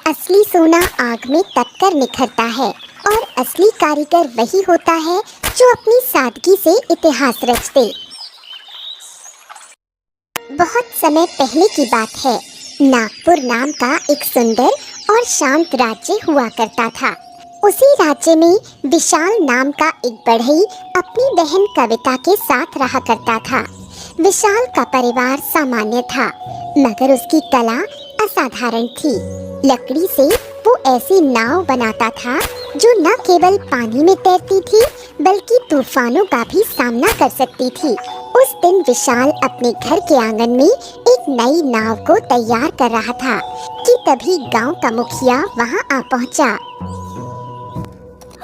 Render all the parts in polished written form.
असली सोना आग में तपकर निखरता है और असली कारीगर वही होता है जो अपनी सादगी से इतिहास रच दे। बहुत समय पहले की बात है। नागपुर नाम का एक सुंदर और शांत राज्य हुआ करता था। उसी राज्य में विशाल नाम का एक बढ़ई अपनी बहन कविता के साथ रहा करता था। विशाल का परिवार सामान्य था, मगर उसकी कला असाधारण थी। लकड़ी से वो ऐसी नाव बनाता था जो न केवल पानी में तैरती थी बल्कि तूफानों का भी सामना कर सकती थी। उस दिन विशाल अपने घर के आंगन में एक नई नाव को तैयार कर रहा था कि तभी गांव का मुखिया वहां आ पहुंचा।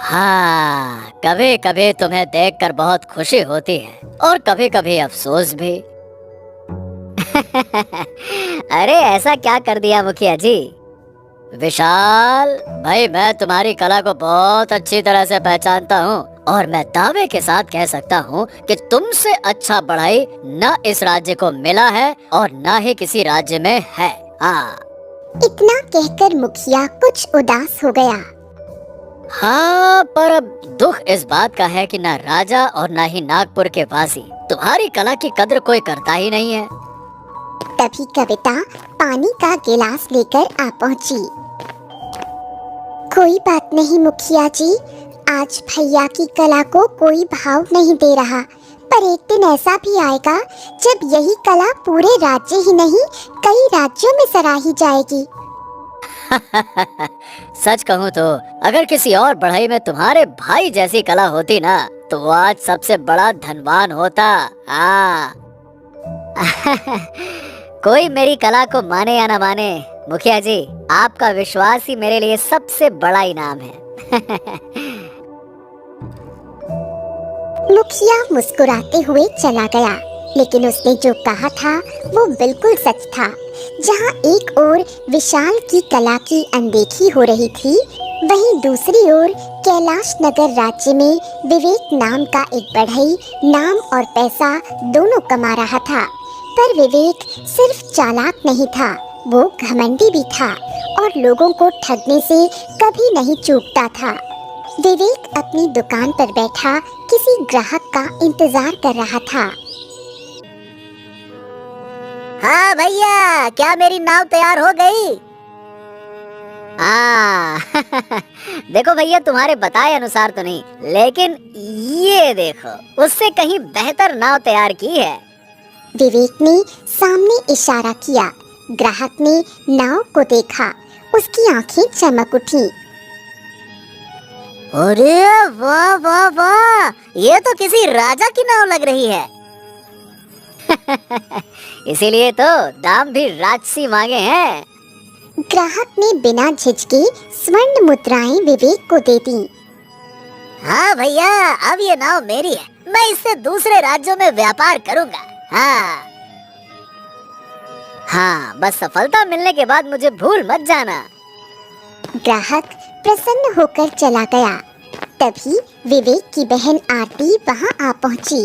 हाँ, कभी कभी तुम्हें देखकर बहुत खुशी होती है और कभी कभी अफसोस भी। अरे ऐसा क्या कर दिया मुखिया जी? विशाल भाई, मैं तुम्हारी कला को बहुत अच्छी तरह से पहचानता हूँ और मैं दावे के साथ कह सकता हूँ कि तुमसे अच्छा बढ़ई न इस राज्य को मिला है और न ही किसी राज्य में है। हाँ। इतना कहकर मुखिया कुछ उदास हो गया। हाँ, पर अब दुख इस बात का है कि न राजा और न ही नागपुर के वासी तुम्हारी कला की कद्र कोई करता ही नहीं है। तभी कविता पानी का गिलास लेकर आ पहुंची। कोई बात नहीं मुखिया जी, आज भैया की कला को कोई भाव नहीं दे रहा, पर एक दिन ऐसा भी आएगा जब यही कला पूरे राज्य ही नहीं कई राज्यों में सराही जाएगी। सच कहूँ तो अगर किसी और बढ़ई में तुम्हारे भाई जैसी कला होती ना तो वो आज सबसे बड़ा धनवान होता। हाँ। कोई मेरी कला को माने या ना माने, मुखिया जी आपका विश्वास ही मेरे लिए सबसे बड़ा इनाम है। मुखिया मुस्कुराते हुए चला गया, लेकिन उसने जो कहा था वो बिल्कुल सच था। जहाँ एक ओर विशाल की कला की अनदेखी हो रही थी, वहीं दूसरी ओर कैलाश नगर राज्य में विवेक नाम का एक बढ़ई नाम और पैसा दोनों कमा रहा था। पर विवेक सिर्फ चालाक नहीं था, वो घमंडी भी था और लोगों को ठगने से कभी नहीं चूकता था। विवेक अपनी दुकान पर बैठा किसी ग्राहक का इंतजार कर रहा था। हाँ भैया, क्या मेरी नाव तैयार हो गई? हाँ। देखो भैया, तुम्हारे बताए अनुसार तो नहीं, लेकिन ये देखो, उससे कहीं बेहतर नाव तैयार की है। विवेक ने सामने इशारा किया। ग्राहक ने नाव को देखा, उसकी आंखें चमक उठी। अरे वाह वाह वाह, ये तो किसी राजा की नाव लग रही है। इसीलिए तो दाम भी राजसी मांगे हैं। ग्राहक ने बिना झिझके स्वर्ण मुद्राएं विवेक को दे दी। हाँ भैया, अब ये नाव मेरी है, मैं इससे दूसरे राज्यों में व्यापार करूंगा। हाँ हाँ, बस सफलता मिलने के बाद मुझे भूल मत जाना। ग्राहक प्रसन्न होकर चला गया। तभी विवेक की बहन आरती वहां आ पहुंची।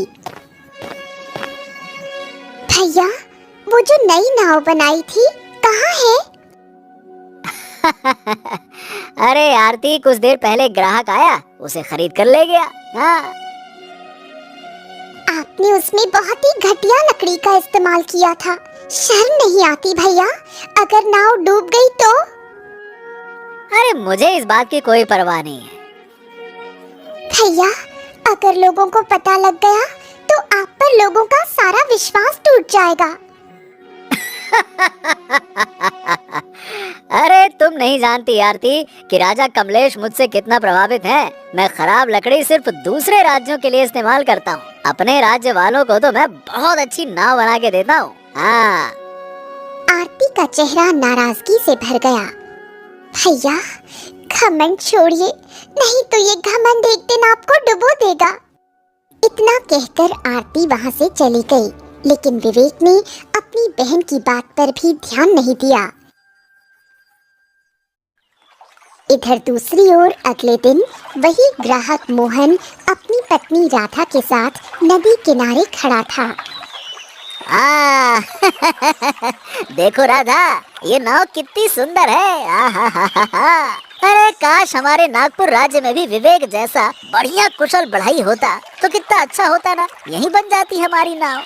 भैया, वो जो नई नाव बनाई थी कहाँ है? अरे आरती, कुछ देर पहले ग्राहक आया, उसे खरीद कर ले गया। हाँ। आपने उसमें बहुत ही घटिया लकड़ी का इस्तेमाल किया था। शर्म नहीं आती भैया? अगर नाव डूब गई तो? अरे मुझे इस बात की कोई परवाह नहीं है। भैया, अगर लोगों को पता लग गया तो आप पर लोगों का सारा विश्वास टूट जाएगा। अरे तुम नहीं जानती आरती कि राजा कमलेश मुझसे कितना प्रभावित है। मैं खराब लकड़ी सिर्फ दूसरे राज्यों के लिए इस्तेमाल करता हूँ, अपने राज्य वालों को तो मैं बहुत अच्छी नाव बना के देता हूँ। हाँ। आरती का चेहरा नाराजगी से भर गया। भैया, घमंड छोड़िए, नहीं तो ये घमंड एक दिन आपको डुबो देगा। इतना कहकर आरती वहां से चली गई, लेकिन विवेक ने अपनी बहन की बात पर भी ध्यान नहीं दिया। इधर दूसरी ओर अगले दिन वही ग्राहक मोहन अपनी पत्नी राधा के साथ नदी किनारे खड़ा था। आ देखो राधा, ये नाव कितनी सुंदर है। आहाहाहा। अरे काश हमारे नागपुर राज्य में भी विवेक जैसा बढ़िया कुशल बढ़ाई होता तो कितना अच्छा होता ना। यहीं बन जाती हमारी नाव।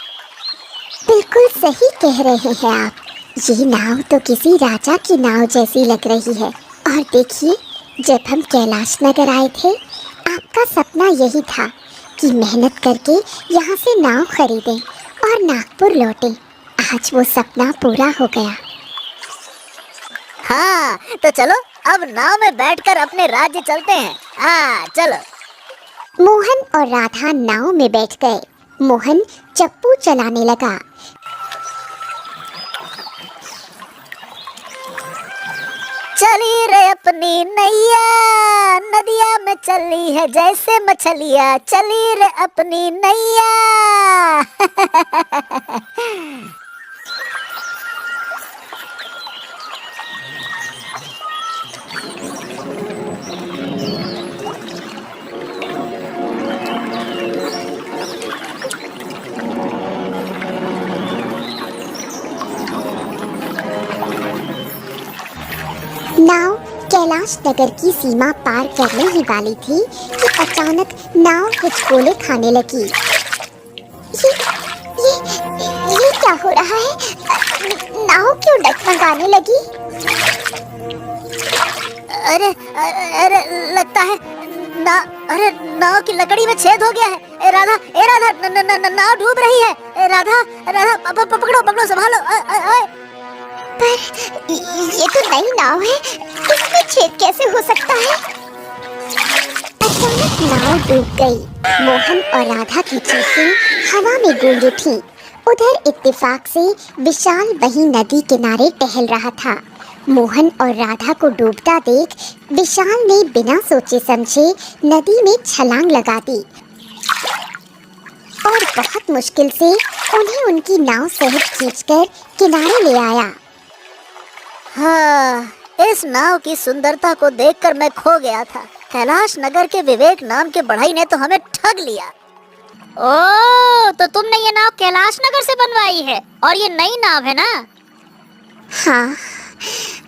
बिल्कुल सही कह रहे हैं आप। ये नाव तो किसी राजा की नाव जैसी लग रही है। और देखिए, जब हम कैलाश नगर आए थे, आपका सपना यही था कि मेहनत करके यहाँ से नाव खरीदें और नागपुर लौटें। आज वो सपना पूरा हो गया। हाँ, तो चलो अब नाव में बैठकर अपने राज्य चलते हैं। चलो। मोहन और राधा नाव में बैठ गए। मोहन चप्पू चलाने लगा। चली रे अपनी नैया, नदिया में चली है जैसे मछलिया। चली रे अपनी नैया। नाव कैलाश नगर की सीमा पार करने ही वाली थी कि अचानक नाव हिचकोले खाने लगी। ये क्या हो रहा है? नाव क्यों डगमगाने लगी? अरे अरे लगता है अरे नाव की लकड़ी में छेद हो गया है। ए राधा, नाव डूब रही है। राधा, पकड़ो पकड़ो, संभालो। पर ये तो नई नाव है, इसमें छेद कैसे हो सकता है? अचानक नाव डूब गई। मोहन और राधा की चीखें हवा में गूंज उठी। उधर इत्तेफाक से विशाल वहीं नदी किनारे टहल रहा था। मोहन और राधा को डूबता देख विशाल ने बिना सोचे समझे नदी में छलांग लगा दी और बहुत मुश्किल से उन्हें उनकी नाव सहित खींचकर किनारे ले आया। हाँ, इस नाव की सुंदरता को देखकर मैं खो गया था। कैलाश नगर के विवेक नाम के बढ़ई ने तो हमें ठग लिया। ओ, तो तुमने ये नाव कैलाश नगर से बनवाई है और ये नई नाव है ना? हाँ,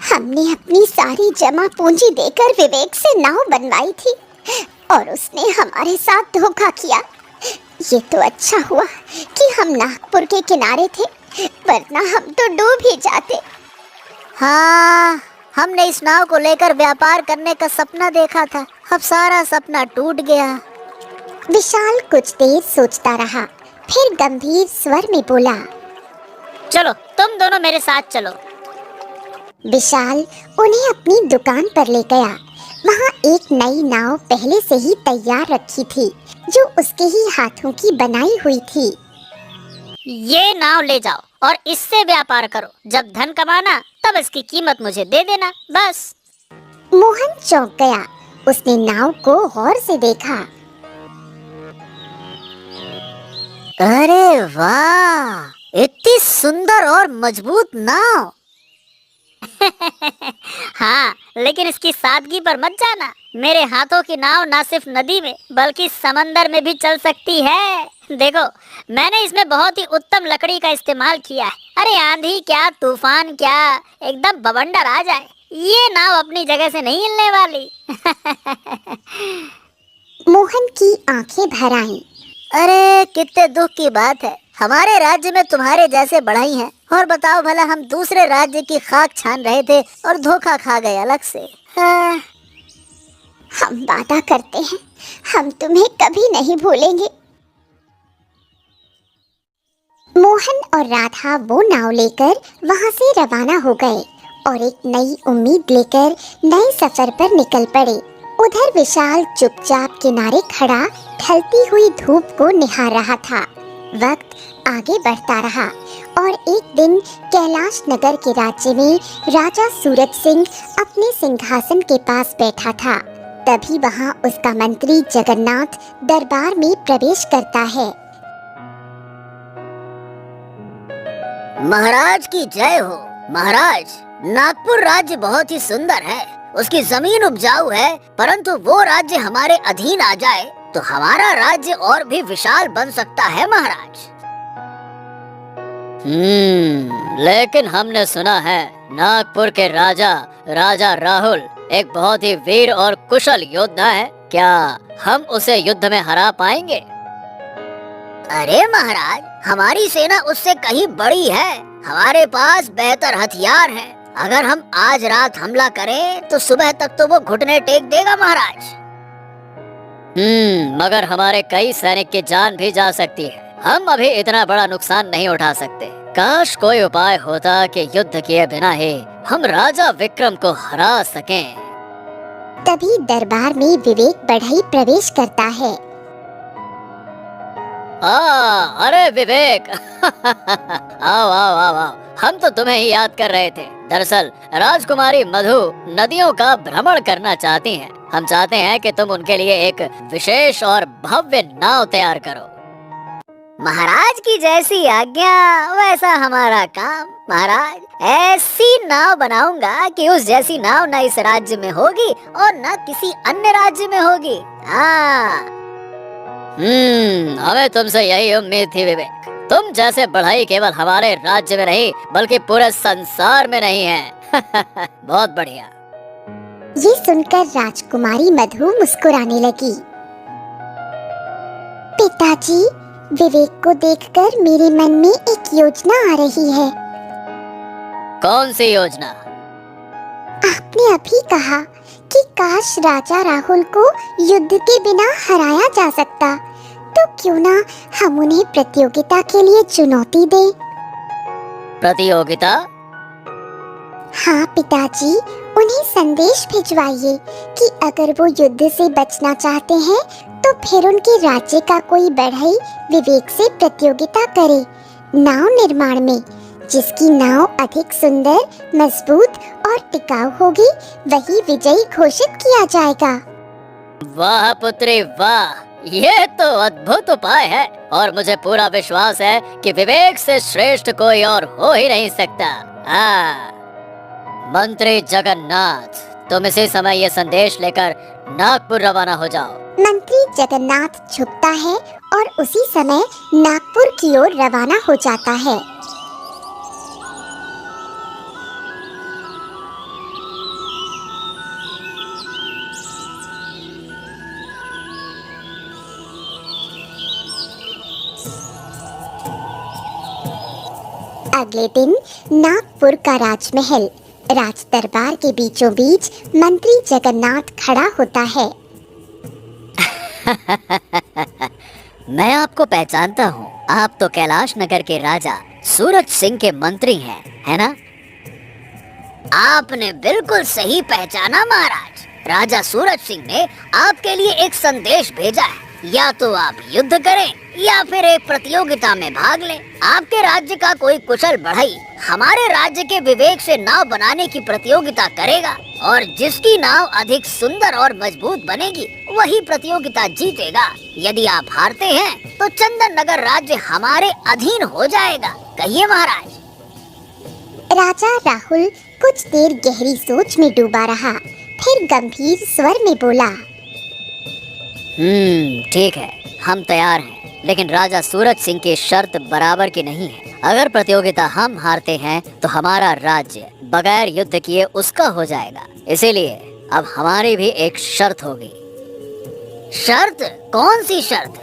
हमने अपनी सारी जमा पूंजी देकर विवेक से नाव बनवाई थी और उसने हमारे साथ धोखा किया। ये तो अच्छा हुआ कि हम नागपुर के किनारे थे, वरना हम तो डूब ही जाते। हाँ, हमने इस नाव को लेकर व्यापार करने का सपना देखा था। अब सारा सपना टूट गया। विशाल कुछ देर सोचता रहा, फिर गंभीर स्वर में बोला, चलो तुम दोनों मेरे साथ चलो। विशाल उन्हें अपनी दुकान पर ले गया। वहाँ एक नई नाव पहले से ही तैयार रखी थी, जो उसके ही हाथों की बनाई हुई थी। ये नाव ले जाओ और इससे व्यापार करो। जब धन कमाना तब इसकी कीमत मुझे दे देना, बस। मोहन चौंक गया। उसने नाव को गौर से देखा। अरे वाह, इतनी सुंदर और मजबूत नाव। हाँ, लेकिन इसकी सादगी पर मत जाना। मेरे हाथों की नाव ना सिर्फ नदी में बल्कि समंदर में भी चल सकती है। देखो, मैंने इसमें बहुत ही उत्तम लकड़ी का इस्तेमाल किया है। अरे आंधी क्या, तूफान क्या, एकदम बवंडर आ जाए, ये नाव अपनी जगह से नहीं हिलने वाली। मोहन की आंखें भर आईं। अरे कितने दुख की बात है, हमारे राज्य में तुम्हारे जैसे बढ़ई हैं और बताओ भला हम दूसरे राज्य की खाक छान रहे थे और धोखा खा गए अलग से। हम वादा करते हैं, हम तुम्हें कभी नहीं भूलेंगे। मोहन और राधा वो नाव लेकर वहाँ से रवाना हो गए और एक नई उम्मीद लेकर नए सफर पर निकल पड़े। उधर विशाल चुपचाप किनारे खड़ा ढलती हुई धूप को निहार रहा था। वक्त आगे बढ़ता रहा और एक दिन कैलाश नगर के राज्य में राजा सूरज सिंह अपने सिंहासन के पास बैठा था। तभी वहाँ उसका मंत्री जगन्नाथ दरबार में प्रवेश करता है। महाराज की जय हो। महाराज, नागपुर राज्य बहुत ही सुंदर है। उसकी जमीन उपजाऊ है, परंतु वो राज्य हमारे अधीन आ जाए तो हमारा राज्य और भी विशाल बन सकता है महाराज। लेकिन हमने सुना है नागपुर के राजा राजा राहुल एक बहुत ही वीर और कुशल योद्धा है। क्या हम उसे युद्ध में हरा पाएंगे? अरे महाराज, हमारी सेना उससे कहीं बड़ी है। हमारे पास बेहतर हथियार हैं। अगर हम आज रात हमला करें तो सुबह तक तो वो घुटने टेक देगा महाराज। मगर हमारे कई सैनिक की जान भी जा सकती है। हम अभी इतना बड़ा नुकसान नहीं उठा सकते। काश कोई उपाय होता कि युद्ध किए बिना ही हम राजा विक्रम को हरा सकें। तभी दरबार में विवेक बढ़ई प्रवेश करता है। अरे विवेक आओ आओ आओ आओ, हम तो तुम्हें ही याद कर रहे थे। दरअसल राजकुमारी मधु नदियों का भ्रमण करना चाहती हैं। हम चाहते हैं कि तुम उनके लिए एक विशेष और भव्य नाव तैयार करो। महाराज की जैसी आज्ञा वैसा हमारा काम। महाराज, ऐसी नाव बनाऊंगा कि उस जैसी नाव न इस राज्य में होगी और न किसी अन्य राज्य में होगी। हमें तुमसे यही उम्मीद थी विवेक। तुम जैसे बढ़ई केवल हमारे राज्य में नहीं बल्कि पूरे संसार में नहीं है। बहुत बढ़िया। ये सुनकर राजकुमारी मधु मुस्कुराने लगी। पिताजी, विवेक को देखकर मेरे मन में एक योजना आ रही है। कौन सी योजना? आपने अभी कहा कि काश राजा राहुल को युद्ध के बिना हराया जा सकता, तो क्यों ना हम उन्हें प्रतियोगिता के लिए चुनौती दें? प्रतियोगिता? हाँ पिताजी, उन्हें संदेश भिजवाइए कि अगर वो युद्ध से बचना चाहते हैं तो फिर उनके राज्य का कोई बढ़ई विवेक से प्रतियोगिता करे नाव निर्माण में। जिसकी नाव अधिक सुंदर, मजबूत और टिकाऊ होगी वही विजयी घोषित किया जाएगा। वाह पुत्री वाह, ये तो अद्भुत उपाय है और मुझे पूरा विश्वास है कि विवेक से श्रेष्ठ कोई और हो ही नहीं सकता। मंत्री जगन्नाथ, तुम इसी समय ये संदेश लेकर नागपुर रवाना हो जाओ। मंत्री जगन्नाथ झुकता है और उसी समय नागपुर की ओर रवाना हो जाता है। अगले दिन नागपुर का राजमहल, राज दरबार के बीचों बीच मंत्री जगन्नाथ खड़ा होता है। मैं आपको पहचानता हूँ। आप तो कैलाश नगर के राजा सूरज सिंह के मंत्री हैं, है ना? आपने बिल्कुल सही पहचाना महाराज। राजा सूरज सिंह ने आपके लिए एक संदेश भेजा है। या तो आप युद्ध करें या फिर एक प्रतियोगिता में भाग लें। आपके राज्य का कोई कुशल बढ़ई हमारे राज्य के विवेक से नाव बनाने की प्रतियोगिता करेगा और जिसकी नाव अधिक सुंदर और मजबूत बनेगी वही प्रतियोगिता जीतेगा। यदि आप हारते हैं तो चंदन नगर राज्य हमारे अधीन हो जाएगा। कहिए महाराज। राजा राहुल कुछ देर गहरी सोच में डूबा रहा, फिर गंभीर स्वर में बोला, ठीक है, हम तैयार हैं, लेकिन राजा सूरज सिंह की शर्त बराबर की नहीं है। अगर प्रतियोगिता हम हारते हैं तो हमारा राज्य बगैर युद्ध किए उसका हो जाएगा। इसीलिए अब हमारी भी एक शर्त होगी। शर्त? कौन सी शर्त?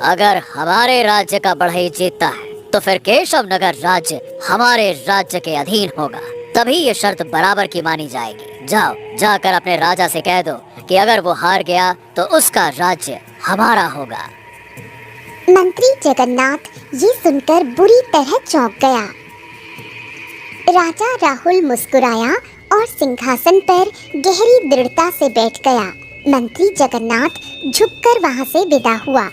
अगर हमारे राज्य का बढ़ई जीतता है तो फिर केशव नगर राज्य हमारे राज्य के अधीन होगा। तभी ये शर्त बराबर की मानी जाएगी। जाओ, जाकर अपने राजा से कह दो कि अगर वो हार गया तो उसका राज्य हमारा होगा। मंत्री जगन्नाथ ये सुनकर बुरी तरह चौंक गया। राजा राहुल मुस्कुराया और सिंहासन पर गहरी दृढ़ता से बैठ गया। मंत्री जगन्नाथ झुककर वहां से विदा हुआ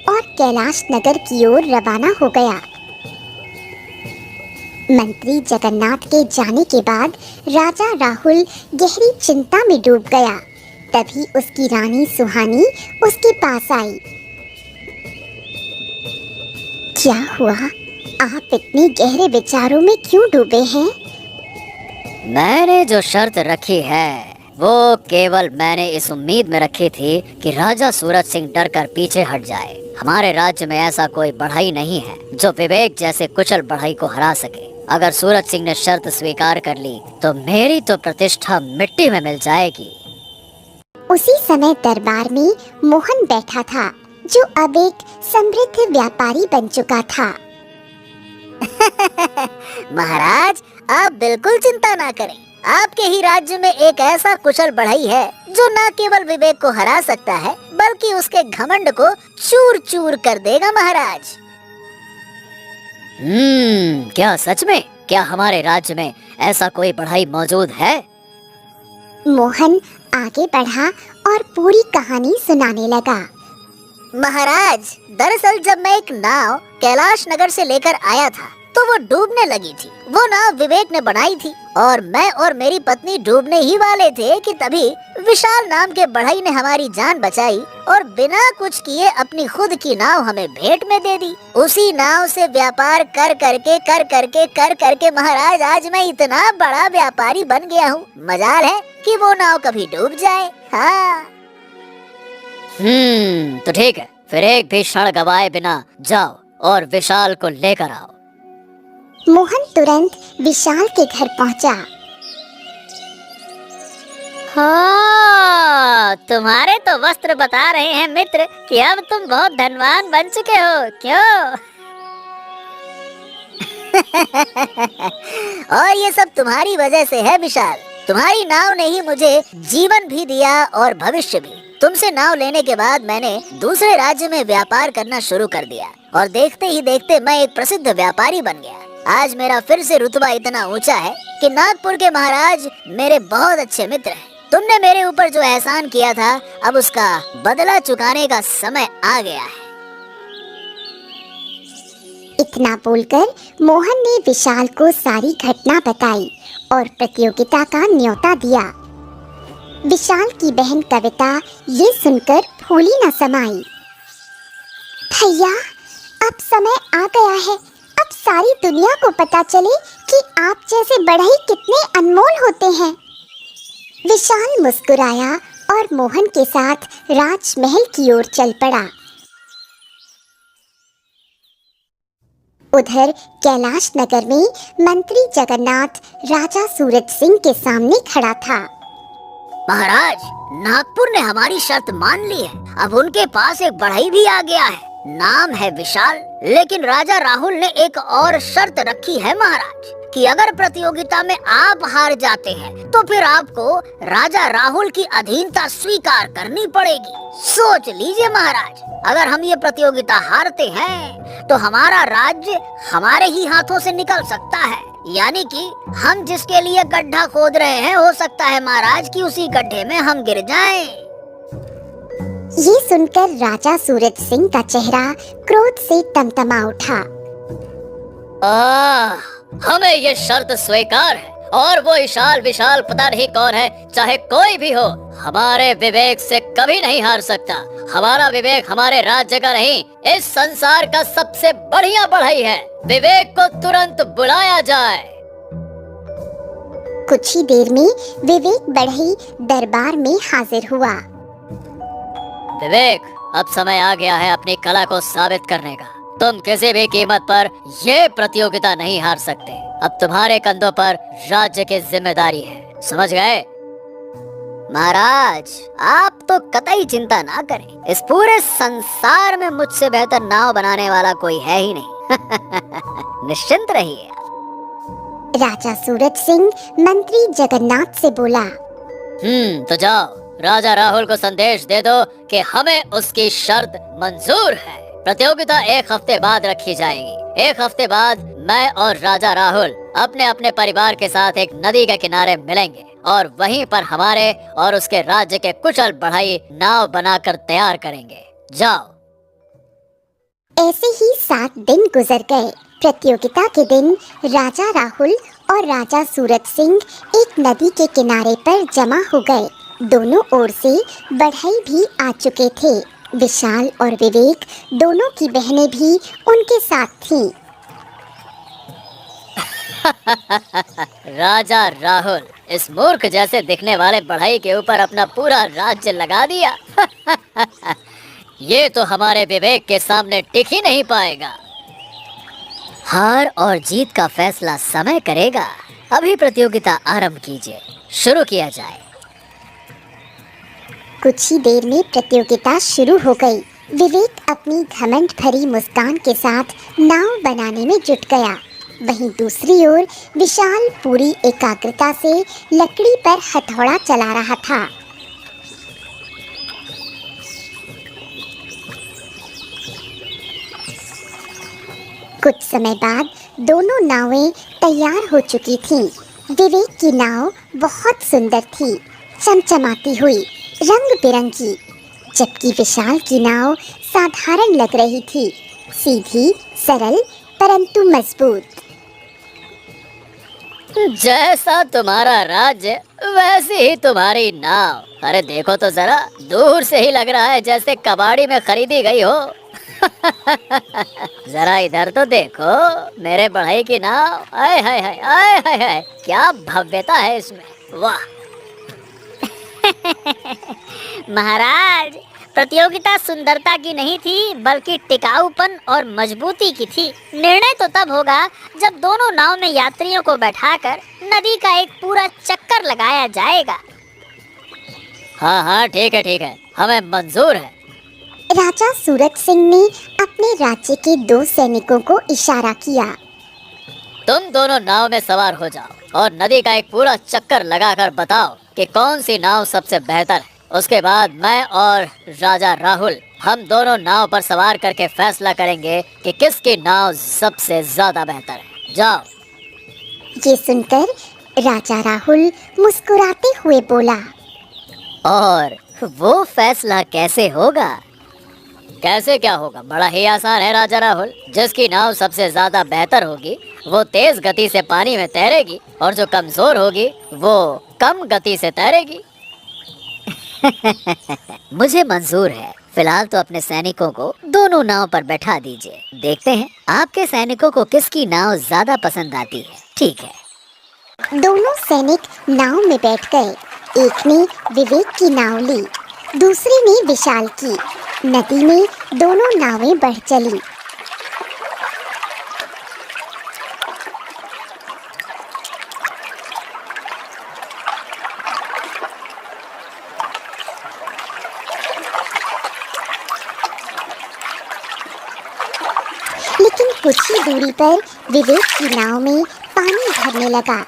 और कैलाश नगर की ओर रवाना हो गया। मंत्री जगन्नाथ के जाने के बाद राजा राहुल गहरी चिंता में डूब गया। तभी उसकी रानी सुहानी उसके पास आई। क्या हुआ? आप इतने गहरे विचारों में क्यों डूबे हैं? मैंने जो शर्त रखी है वो केवल मैंने इस उम्मीद में रखी थी कि राजा सूरज सिंह डर कर पीछे हट जाए। हमारे राज्य में ऐसा कोई बढ़ई नहीं है जो विवेक जैसे कुशल बढ़ई को हरा सके। अगर सूरज सिंह ने शर्त स्वीकार कर ली तो मेरी तो प्रतिष्ठा मिट्टी में मिल जाएगी। उसी समय दरबार में मोहन बैठा था, जो अब एक समृद्ध व्यापारी बन चुका था। महाराज, आप बिल्कुल चिंता ना करें। आपके ही राज्य में एक ऐसा कुशल बढ़ई है जो न केवल विवेक को हरा सकता है बल्कि उसके घमंड को चूर चूर कर देगा महाराज। क्या सच में? क्या हमारे राज्य में ऐसा कोई बढ़ई मौजूद है? मोहन आगे बढ़ा और पूरी कहानी सुनाने लगा। महाराज, दरअसल जब मैं एक नाव कैलाश नगर से लेकर आया था तो वो डूबने लगी थी। वो नाव विवेक ने बनाई थी और मैं और मेरी पत्नी डूबने ही वाले थे कि तभी विशाल नाम के बढ़ई ने हमारी जान बचाई और बिना कुछ किए अपनी खुद की नाव हमें भेंट में दे दी। उसी नाव से व्यापार कर करके महाराज आज मैं इतना बड़ा व्यापारी बन गया हूँ। मजाल है कि वो नाव कभी डूब जाए। हाँ। तो ठीक है, फिर एक भी क्षण गवाए बिना जाओ और विशाल को लेकर आओ। मोहन तुरंत विशाल के घर पहुंचा। हाँ, तुम्हारे तो वस्त्र बता रहे हैं मित्र कि अब तुम बहुत धनवान बन चुके हो, क्यों? और ये सब तुम्हारी वजह से है विशाल। तुम्हारी नाव ने ही मुझे जीवन भी दिया और भविष्य भी। तुमसे नाव लेने के बाद मैंने दूसरे राज्य में व्यापार करना शुरू कर दिया और देखते ही देखते मैं एक प्रसिद्ध व्यापारी बन गया। आज मेरा फिर से रुतबा इतना ऊंचा है कि नागपुर के महाराज मेरे बहुत अच्छे मित्र हैं। तुमने मेरे ऊपर जो एहसान किया था अब उसका बदला चुकाने का समय आ गया है। इतना बोलकर मोहन ने विशाल को सारी घटना बताई और प्रतियोगिता का न्योता दिया। विशाल की बहन कविता ये सुनकर फूली न समाई। भैया, अब समय आ गया है। अब सारी दुनिया को पता चले कि आप जैसे बढ़ई कितने अनमोल होते हैं। विशाल मुस्कुराया और मोहन के साथ राजमहल की ओर चल पड़ा। उधर कैलाश नगर में मंत्री जगन्नाथ राजा सूरज सिंह के सामने खड़ा था। महाराज, नागपुर ने हमारी शर्त मान ली है। अब उनके पास एक बढ़ई भी आ गया है, नाम है विशाल। लेकिन राजा राहुल ने एक और शर्त रखी है महाराज कि अगर प्रतियोगिता में आप हार जाते हैं तो फिर आपको राजा राहुल की अधीनता स्वीकार करनी पड़ेगी। सोच लीजिए महाराज, अगर हम ये प्रतियोगिता हारते हैं तो हमारा राज्य हमारे ही हाथों से निकल सकता है। यानी कि हम जिसके लिए गड्ढा खोद रहे हैं हो सकता है महाराज कि उसी गड्ढे में हम गिर जाएं। ये सुनकर राजा सूरज सिंह का चेहरा क्रोध से तमतमा उठा। हमें ये शर्त स्वीकार है और वो विशाल पता नहीं कौन है, चाहे कोई भी हो, हमारे विवेक से कभी नहीं हार सकता। हमारा विवेक हमारे राज्य का नहीं, इस संसार का सबसे बढ़िया बढ़ई है। विवेक को तुरंत बुलाया जाए। कुछ ही देर में विवेक बढ़ई दरबार में हाजिर हुआ। विवेक, अब समय आ गया है अपनी कला को साबित करने का। तुम किसी भी कीमत पर ये प्रतियोगिता नहीं हार सकते। अब तुम्हारे कंधों पर राज्य की जिम्मेदारी है, समझ गए? महाराज, आप तो कतई चिंता ना करें। इस पूरे संसार में मुझसे बेहतर नाव बनाने वाला कोई है ही नहीं। निश्चिंत रहिए। राजा सूरज सिंह मंत्री जगन्नाथ से बोला। तो जाओ, राजा राहुल को संदेश दे दो कि हमें उसकी शर्त मंजूर है। प्रतियोगिता 1 हफ्ते बाद रखी जाएगी। 1 हफ्ते बाद मैं और राजा राहुल अपने अपने परिवार के साथ एक नदी के किनारे मिलेंगे और वहीं पर हमारे और उसके राज्य के कुशल बढ़ई नाव बनाकर तैयार करेंगे। जाओ। ऐसे ही 7 दिन गुजर गए। प्रतियोगिता के दिन राजा राहुल और राजा सूरज सिंह एक नदी के किनारे पर जमा हो गए। दोनों ओर से बढ़ई भी आ चुके थे। विशाल और विवेक दोनों की बहनें भी उनके साथ थीं। राजा राहुल, इस मूर्ख जैसे दिखने वाले बढ़ई के ऊपर अपना पूरा राज्य लगा दिया। ये तो हमारे विवेक के सामने टिक ही नहीं पाएगा। हार और जीत का फैसला समय करेगा। अभी प्रतियोगिता आरंभ कीजिए, शुरू किया जाए। कुछ ही देर में प्रतियोगिता शुरू हो गई। विवेक अपनी घमंड भरी मुस्कान के साथ नाव बनाने में जुट गया। वहीं दूसरी ओर विशाल पूरी एकाग्रता से लकड़ी पर हथौड़ा चला रहा था। कुछ समय बाद दोनों नावें तैयार हो चुकी थीं। विवेक की नाव बहुत सुंदर थी, चमचमाती हुई, रंग बिरंगी, जबकि विशाल की नाव साधारण लग रही थी, सीधी, सरल परंतु मजबूत। जैसा तुम्हारा राज्य वैसी ही तुम्हारी नाव। अरे देखो तो जरा, दूर से ही लग रहा है जैसे कबाड़ी में खरीदी गई हो। जरा इधर तो देखो, मेरे बढ़ई की नाव। आय हाय हाय, आय हाय हाय, क्या भव्यता है इसमें, वाह। महाराज, प्रतियोगिता सुंदरता की नहीं थी बल्कि टिकाऊपन और मजबूती की थी। निर्णय तो तब होगा जब दोनों नाव में यात्रियों को बैठाकर नदी का एक पूरा चक्कर लगाया जाएगा। हाँ हाँ, ठीक है, हमें मंजूर है। राजा सूरज सिंह ने अपने राज्य के 2 सैनिकों को इशारा किया। तुम दोनों नाव में सवार हो जाओ और नदी का एक पूरा चक्कर लगाकर बताओ कि कौन सी नाव सबसे बेहतर है। उसके बाद मैं और राजा राहुल हम दोनों नाव पर सवार करके फैसला करेंगे कि किसकी नाव सबसे ज्यादा बेहतर है। जाओ। ये सुनकर राजा राहुल मुस्कुराते हुए बोला, और वो फैसला कैसे होगा? कैसे क्या होगा, बड़ा ही आसान है राजा राहुल। जिसकी नाव सबसे ज्यादा बेहतर होगी वो तेज गति से पानी में तैरेगी और जो कमजोर होगी वो कम गति से तैरेगी। मुझे मंजूर है। फिलहाल तो अपने सैनिकों को दोनों नाव पर बैठा दीजिए। देखते हैं आपके सैनिकों को किसकी नाव ज्यादा पसंद आती है। ठीक है। दोनों सैनिक नाव में बैठ गए। एक ने विवेक की नाव ली, दूसरे ने विशाल की। नदी में दोनों नावें बढ़ चली। लेकिन कुछ ही दूरी पर विवेक की नाव में पानी भरने लगा।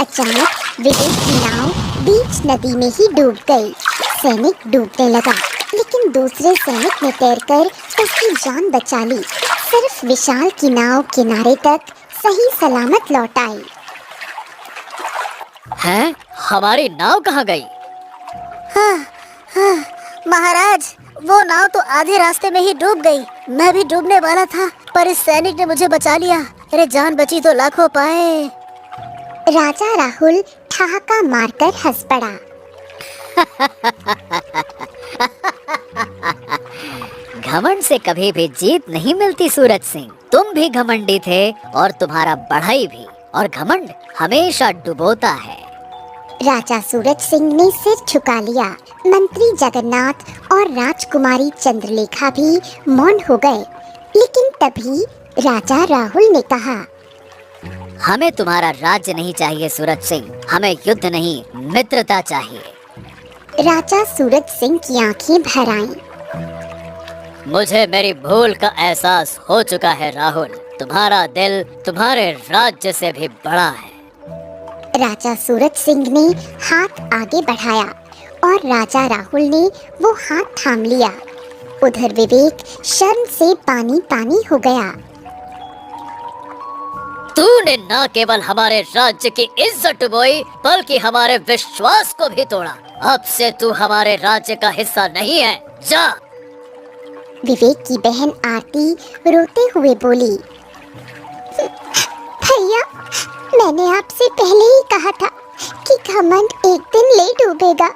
अचानक विवेक की नाव बीच नदी में ही डूब गई। सैनिक डूबने लगा, लेकिन दूसरे सैनिक ने तैरकर उसकी जान बचा ली। सिर्फ विशाल की नाव किनारे तक सही सलामत लौट आई। हैं? हमारी नाव कहाँ गई? महाराज, वो नाव तो आधे रास्ते में ही डूब गई। मैं भी डूबने वाला था, पर इस सैनिक ने मुझे बचा लिया। अरे जान बची तो लाखों पाए। राजा राहुल ठहाका मारकर हंस पड़ा। घमंड से कभी भी जीत नहीं मिलती सूरज सिंह। तुम भी घमंडी थे और तुम्हारा बढ़ई भी, और घमंड हमेशा डुबोता है। राजा सूरज सिंह ने सिर झुका लिया। मंत्री जगन्नाथ और राजकुमारी चंद्रलेखा भी मौन हो गए। लेकिन तभी राजा राहुल ने कहा, हमें तुम्हारा राज्य नहीं चाहिए सूरज सिंह, हमें युद्ध नहीं मित्रता चाहिए। राजा सूरज सिंह की आंखें भर आईं। मुझे मेरी भूल का एहसास हो चुका है राहुल। तुम्हारा दिल तुम्हारे राज्य से भी बड़ा है। राजा सूरज सिंह ने हाथ आगे बढ़ाया और राजा राहुल ने वो हाथ थाम लिया। उधर विवेक शर्म से पानी पानी हो गया। तूने न केवल हमारे राज्य की इज्जत डुबोई बल्कि हमारे विश्वास को भी तोड़ा। अब से तू हमारे राज्य का हिस्सा नहीं है, जा। विवेक की बहन आरती रोते हुए बोली, भैया, मैंने आपसे पहले ही कहा था कि घमंड एक दिन ले डूबेगा।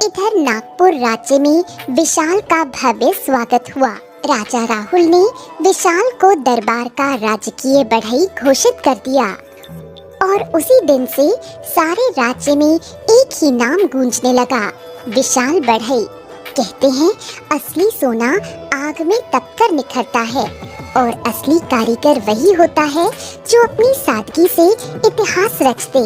इधर नागपुर राज्य में विशाल का भव्य स्वागत हुआ। राजा राहुल ने विशाल को दरबार का राजकीय बढ़ई घोषित कर दिया और उसी दिन से सारे राज्य में एक ही नाम गूंजने लगा, विशाल बढ़ई। कहते हैं असली सोना आग में तपकर निखरता है और असली कारीगर वही होता है जो अपनी सादगी से इतिहास रच दे।